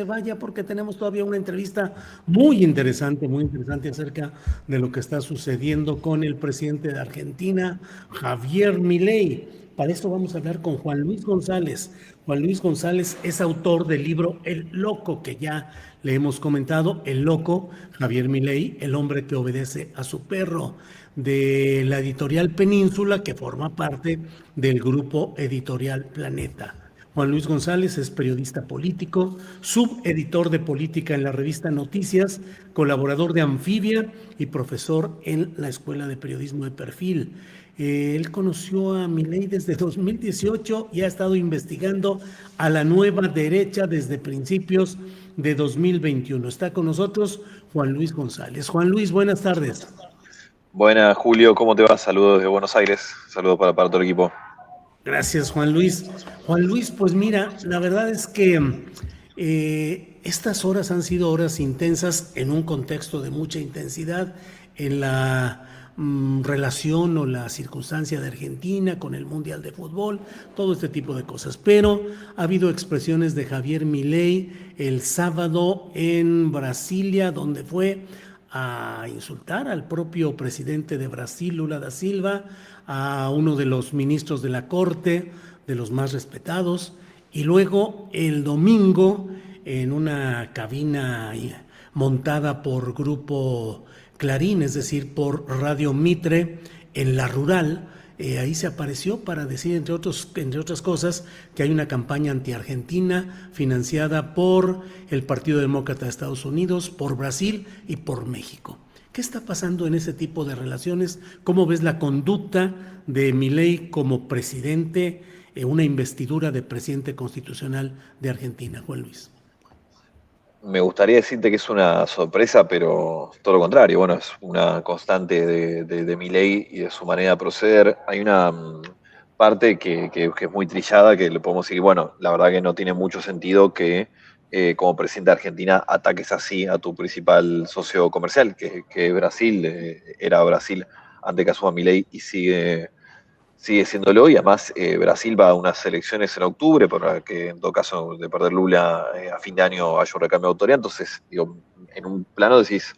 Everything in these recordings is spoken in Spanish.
vaya porque tenemos todavía una entrevista muy interesante acerca de lo que está sucediendo con el presidente de Argentina, Javier Milei. Para esto vamos a hablar con Juan Luis González. Juan Luis González es autor del libro El Loco, que ya le hemos comentado, El Loco, Javier Milei, el hombre que obedece a su perro, de la editorial Península, que forma parte del grupo editorial Planeta. Juan Luis González es periodista político, subeditor de política en la revista Noticias, colaborador de Anfibia y profesor en la Escuela de Periodismo de Perfil. Él conoció a Milei desde 2018 y ha estado investigando a la nueva derecha desde principios de 2021. Está con nosotros Juan Luis González. Juan Luis, buenas tardes. Buenas, Julio, ¿cómo te va? Saludos desde Buenos Aires, saludos para todo el equipo. Gracias, Juan Luis. Juan Luis, pues mira, la verdad es que estas horas han sido horas intensas en un contexto de mucha intensidad en la relación o la circunstancia de Argentina con el Mundial de Fútbol, todo este tipo de cosas. Pero ha habido expresiones de Javier Milei el sábado en Brasilia, donde fue a insultar al propio presidente de Brasil, Lula da Silva, a uno de los ministros de la Corte, de los más respetados, y luego el domingo, en una cabina montada por Grupo Clarín, es decir, por Radio Mitre, en La Rural, ahí se apareció para decir, entre otras cosas, que hay una campaña anti-argentina financiada por el Partido Demócrata de Estados Unidos, por Brasil y por México. ¿Qué está pasando en ese tipo de relaciones? ¿Cómo ves la conducta de Milei como presidente, una investidura de presidente constitucional de Argentina, Juan Luis? Me gustaría decirte que es una sorpresa, pero todo lo contrario. Bueno, es una constante de Milei y de su manera de proceder. Hay una parte que es muy trillada, que le podemos decir, bueno, la verdad que no tiene mucho sentido que como presidente de Argentina ataques así a tu principal socio comercial, que es Brasil, era Brasil antes que asuma Milei y sigue siéndolo, y además Brasil va a unas elecciones en octubre, para que en todo caso de perder Lula a fin de año haya un recambio de autoridad. Entonces, digo, en un plano decís,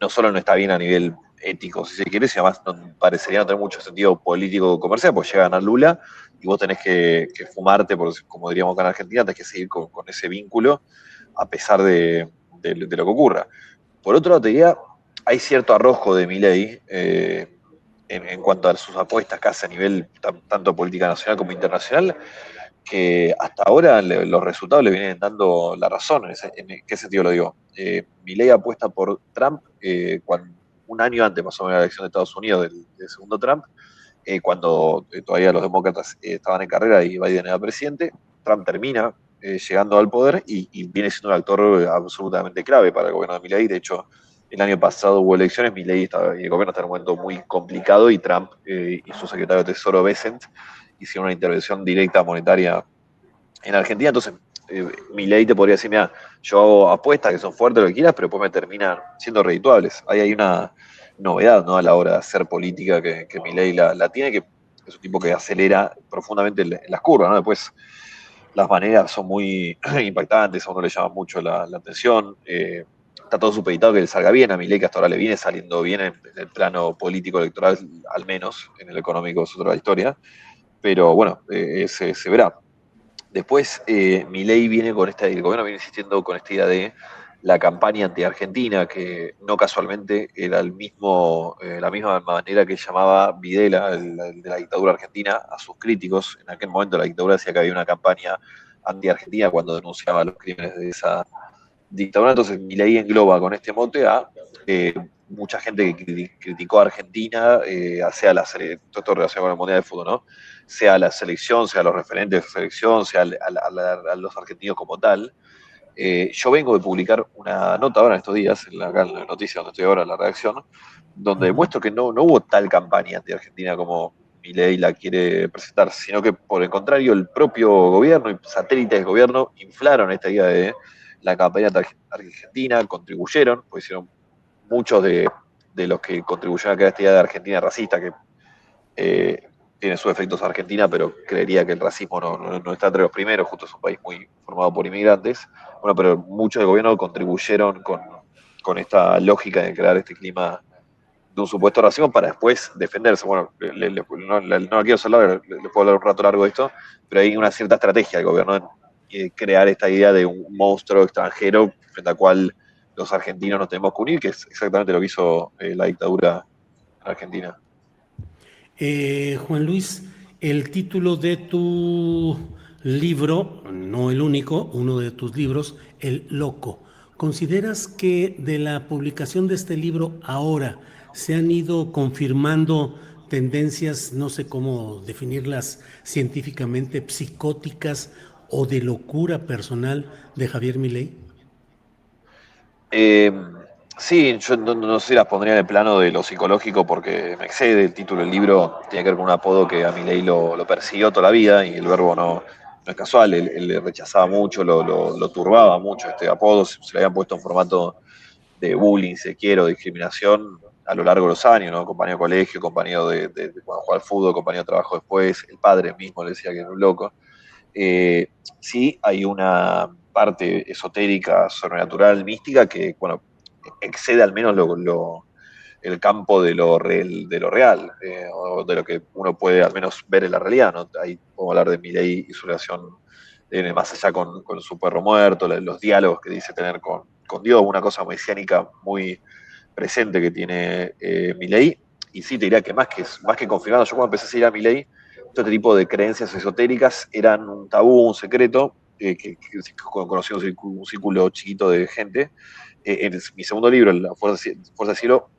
no solo no está bien a nivel ético, si se quiere, sino además no, parecería no tener mucho sentido político comercial, pues llega a ganar Lula y vos tenés que fumarte, como diríamos acá en Argentina, tenés que seguir con ese vínculo a pesar de lo que ocurra. Por otro lado, te diría, hay cierto arrojo de Milei en cuanto a sus apuestas que hace a nivel tanto política nacional como internacional, que hasta ahora los resultados le vienen dando la razón. ¿En qué sentido lo digo? Milei apuesta por Trump un año antes, más o menos, de la elección de Estados Unidos del segundo Trump, cuando todavía los demócratas estaban en carrera y Biden era presidente. Trump termina llegando al poder y viene siendo un actor absolutamente clave para el gobierno de Milei. De hecho, el año pasado hubo elecciones, Milei y el gobierno está en un momento muy complicado, y Trump y su secretario de Tesoro, Bessent, hicieron una intervención directa monetaria en Argentina. Entonces, Milei te podría decir, mira, yo hago apuestas que son fuertes, lo que quieras, pero después me terminan siendo redituables. Ahí hay una novedad, ¿no?, a la hora de hacer política, que Milei la tiene, que es un tipo que acelera profundamente las curvas, ¿no? Después las maneras son muy impactantes, a uno le llama mucho la atención. Está todo supeditado que le salga bien a Milei, que hasta ahora le viene saliendo bien en el plano político electoral, al menos. En el económico es otra historia, pero bueno, se verá. Después, Milei viene el gobierno viene insistiendo con esta idea de la campaña anti-Argentina, que no casualmente era la misma manera que llamaba Videla, el de la dictadura argentina, a sus críticos. En aquel momento la dictadura decía que había una campaña anti-Argentina cuando denunciaba los crímenes de esa dictadura. Entonces, Milei engloba con este mote a mucha gente que criticó a Argentina, sea todo esto relacionado con el Mundial de Fútbol, ¿no? Sea la selección, sea los referentes de la selección, sea a los argentinos como tal. Yo vengo de publicar una nota ahora en estos días, acá en la noticia donde estoy ahora, en la redacción, donde demuestro que no hubo tal campaña anti-Argentina como Milei la quiere presentar, sino que por el contrario, el propio gobierno y satélites del gobierno inflaron esta idea de la campaña argentina, contribuyeron, pues hicieron muchos de los que contribuyeron a crear esta idea de Argentina racista, que tiene sus efectos Argentina, pero creería que el racismo no está entre los primeros, justo es un país muy formado por inmigrantes. Bueno, pero muchos del gobierno contribuyeron con esta lógica de crear este clima de un supuesto racismo para después defenderse. Bueno, no quiero hacer largo, le puedo hablar un rato largo de esto, pero hay una cierta estrategia del gobierno en crear esta idea de un monstruo extranjero frente al cual los argentinos nos tenemos que unir, que es exactamente lo que hizo la dictadura argentina. Juan Luis, el título de tu libro, no el único, uno de tus libros, El Loco. ¿Consideras que de la publicación de este libro ahora se han ido confirmando tendencias, no sé cómo definirlas científicamente, psicóticas o de locura personal de Javier Milei? Eh, sí, yo no sé si las pondría en el plano de lo psicológico porque me excede el título del libro, tiene que ver con un apodo que a Milei lo persiguió toda la vida y el verbo no es casual, él le rechazaba mucho, lo turbaba mucho este apodo, se le habían puesto en formato de bullying, si quiero, discriminación a lo largo de los años, ¿no? Compañero de colegio, compañero de cuando jugaba al fútbol, compañero de trabajo después, el padre mismo le decía que era un loco. Eh, sí, hay una parte esotérica, sobrenatural, mística, que, bueno, excede al menos el campo de lo real, o de lo que uno puede al menos ver en la realidad, ¿no? Ahí podemos hablar de Milei y su relación más allá con su perro muerto, los diálogos que dice tener con Dios, una cosa mesiánica muy presente que tiene Milei. Y sí, te diría que más que confirmado, yo cuando empecé a seguir a Milei, todo este tipo de creencias esotéricas eran un tabú, un secreto, conocí un círculo chiquito de gente. En mi segundo libro, La Fuerza del Cielo,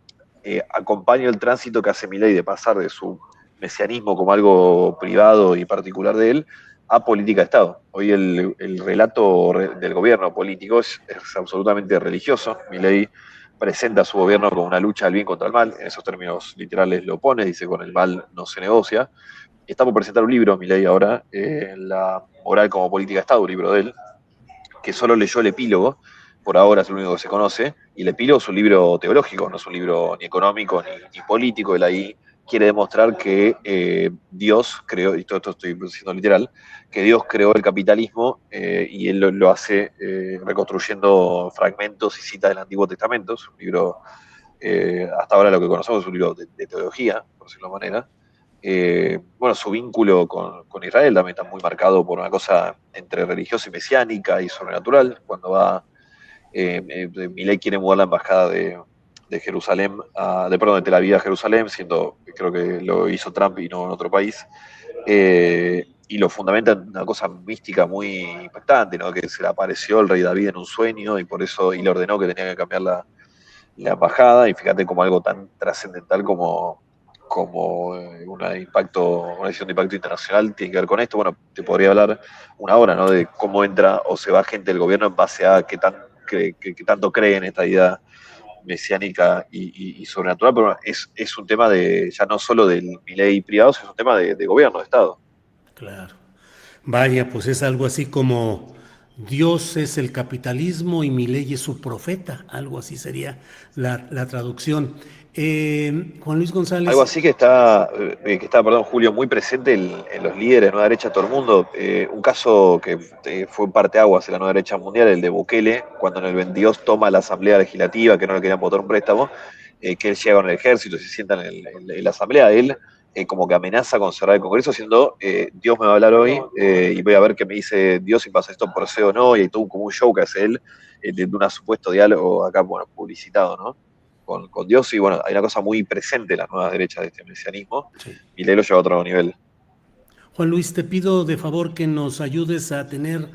acompaña el tránsito que hace Milei de pasar de su mesianismo como algo privado y particular de él a política de Estado. Hoy el relato del gobierno político es absolutamente religioso. Milei presenta a su gobierno como una lucha del bien contra el mal, en esos términos literales lo pone, dice con el mal no se negocia. Y está por presentar un libro, Milei ahora, La moral como política de Estado, un libro de él, que solo leyó el epílogo, por ahora es lo único que se conoce, y el epílogo es un libro teológico, no es un libro ni económico ni político, él ahí quiere demostrar que Dios creó, y todo esto estoy diciendo literal, que Dios creó el capitalismo y él lo hace reconstruyendo fragmentos y citas del Antiguo Testamento, es un libro, hasta ahora lo que conocemos es un libro de teología, por decirlo de manera, bueno, su vínculo con Israel también está muy marcado por una cosa entre religiosa y mesiánica y sobrenatural. Cuando va, Milei quiere mudar la embajada de Jerusalén, perdón, de Tel Aviv a Jerusalén, siendo, creo que lo hizo Trump y no en otro país. Y lo fundamenta en una cosa mística muy impactante, ¿no? Que se le apareció el rey David en un sueño y por eso y le ordenó que tenía que cambiar la embajada. Y fíjate como algo tan trascendental como una decisión de impacto internacional tiene que ver con esto. Bueno, te podría hablar una hora, ¿no? De cómo entra o se va gente del gobierno en base a qué tanto cree en esta idea mesiánica y sobrenatural, pero bueno, es un tema de ya no solo del Milei privado, es un tema de gobierno, de Estado. Claro. Vaya, pues es algo así como Dios es el capitalismo y mi ley es su profeta, algo así sería la traducción. Juan Luis Algo González, así que está, perdón, Julio, muy presente en los líderes de Nueva Derecha, todo el mundo. Un caso que fue un parteaguas en la Nueva Derecha mundial, el de Bukele, cuando en el 22 toma la Asamblea Legislativa, que no le querían votar un préstamo, que él llega con el ejército y se sienta en la Asamblea, él como que amenaza con cerrar el Congreso, diciendo, Dios me va a hablar hoy y voy a ver qué me dice Dios si pasa esto por sí o no, y hay todo como un show que hace él de un supuesto diálogo acá, bueno, publicitado, ¿no? Con Dios y bueno, hay una cosa muy presente en las nuevas derechas de este mesianismo sí. y le lo lleva a otro nivel. Juan Luis, te pido de favor que nos ayudes a tener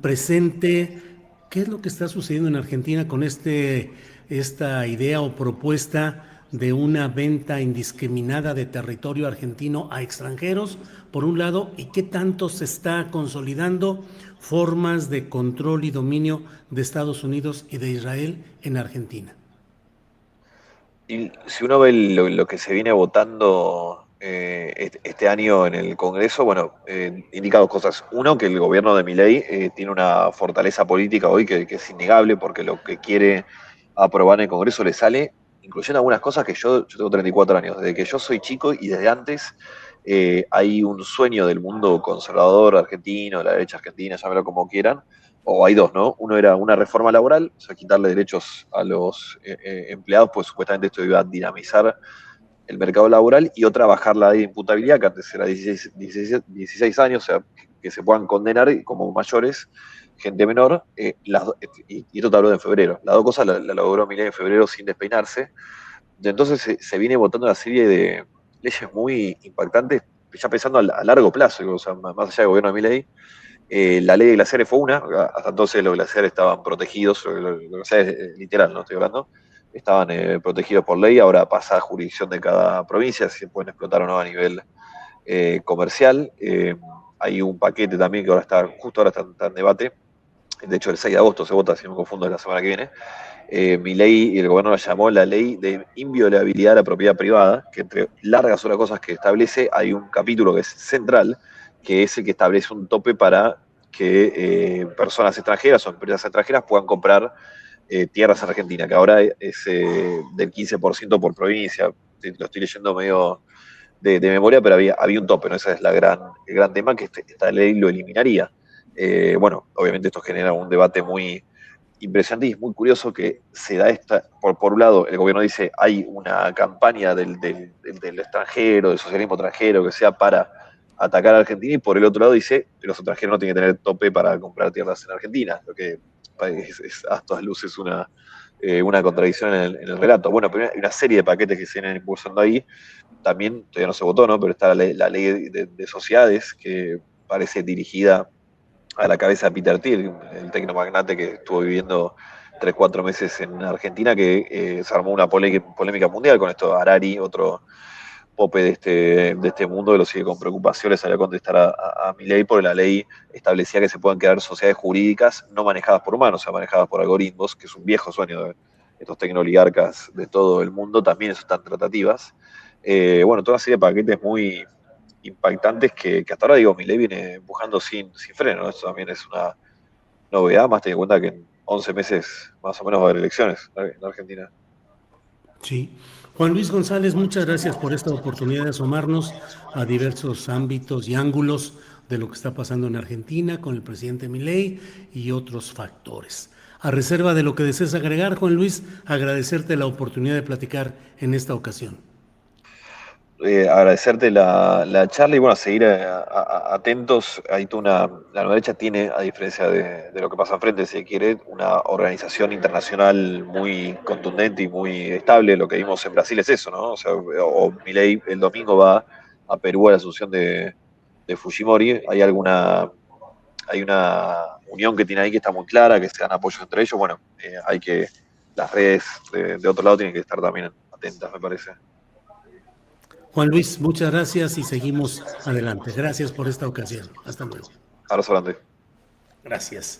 presente qué es lo que está sucediendo en Argentina con esta idea o propuesta de una venta indiscriminada de territorio argentino a extranjeros, por un lado, y qué tanto se está consolidando formas de control y dominio de Estados Unidos y de Israel en Argentina. Y si uno ve lo que se viene votando este año en el Congreso, bueno, indica dos cosas. Uno, que el gobierno de Milei tiene una fortaleza política hoy que es innegable porque lo que quiere aprobar en el Congreso le sale, incluyendo algunas cosas que yo tengo 34 años, desde que yo soy chico y desde antes hay un sueño del mundo conservador argentino, de la derecha argentina, llámelo como quieran, o hay dos, ¿no? Uno era una reforma laboral, o sea, quitarle derechos a los empleados, pues supuestamente esto iba a dinamizar el mercado laboral, y otra bajar la edad de imputabilidad, que antes era 16 años, o sea, que se puedan condenar como mayores, gente menor, y esto te habló de en febrero. Las dos cosas la logró Milei en febrero sin despeinarse. Entonces se viene votando una serie de leyes muy impactantes, ya pensando a largo plazo, o sea, más allá del gobierno de Milei. La ley de glaciares fue una, hasta entonces los glaciares estaban protegidos, los glaciares literal, no estoy hablando, estaban protegidos por ley, ahora pasa a jurisdicción de cada provincia, si se pueden explotar o no a nivel comercial. Hay un paquete también que justo ahora está en debate, de hecho el 6 de agosto se vota, si no me confundo, es la semana que viene. Milei y el gobierno la llamó la ley de inviolabilidad de la propiedad privada, que entre largas otras cosas que establece, hay un capítulo que es central, que es el que establece un tope para que personas extranjeras o empresas extranjeras puedan comprar tierras en Argentina, que ahora es del 15% por provincia. Lo estoy leyendo medio de memoria, pero había un tope, ¿no? Ese es el gran tema, que esta ley lo eliminaría. Bueno, obviamente esto genera un debate muy impresionante, y es muy curioso que se da por un lado, el gobierno dice hay una campaña del extranjero, del socialismo extranjero, que sea para atacar a Argentina, y por el otro lado dice que los extranjeros no tienen que tener tope para comprar tierras en Argentina, lo que es a todas luces una contradicción en el relato. Bueno, pero hay una serie de paquetes que se vienen impulsando ahí. También, todavía no se votó, ¿no? Pero está la ley de sociedades, que parece dirigida a la cabeza de Peter Thiel, el tecnomagnate que estuvo viviendo 3 o 4 meses en Argentina, que se armó una polémica mundial con esto. Harari, otro pope de este mundo, que lo sigue con preocupación, le salió a contestar a Milei, porque la ley establecía que se puedan crear sociedades jurídicas no manejadas por humanos, o sea, manejadas por algoritmos, que es un viejo sueño de estos tecnooligarcas de todo el mundo. También eso está en tratativas. Bueno, toda una serie de paquetes muy impactantes que hasta ahora, digo, Milei viene empujando sin freno, ¿no? Esto también es una novedad, más teniendo en cuenta que en 11 meses más o menos va a haber elecciones en Argentina. Sí. Juan Luis González, muchas gracias por esta oportunidad de asomarnos a diversos ámbitos y ángulos de lo que está pasando en Argentina con el presidente Milei y otros factores. A reserva de lo que desees agregar, Juan Luis, agradecerte la oportunidad de platicar en esta ocasión. Agradecerte la charla, y bueno, seguir atentos. La nueva derecha tiene, a diferencia de lo que pasa enfrente, si quiere, una organización internacional muy contundente y muy estable. Lo que vimos en Brasil es eso, ¿no? O sea, Milei el domingo va a Perú a la asunción de Fujimori. Hay una unión que tiene ahí que está muy clara, que se dan apoyo entre ellos. Bueno, las redes de otro lado tienen que estar también atentas, me parece. Juan Luis, muchas gracias y seguimos adelante. Gracias por esta ocasión. Hasta luego. Abrazo grande. Gracias.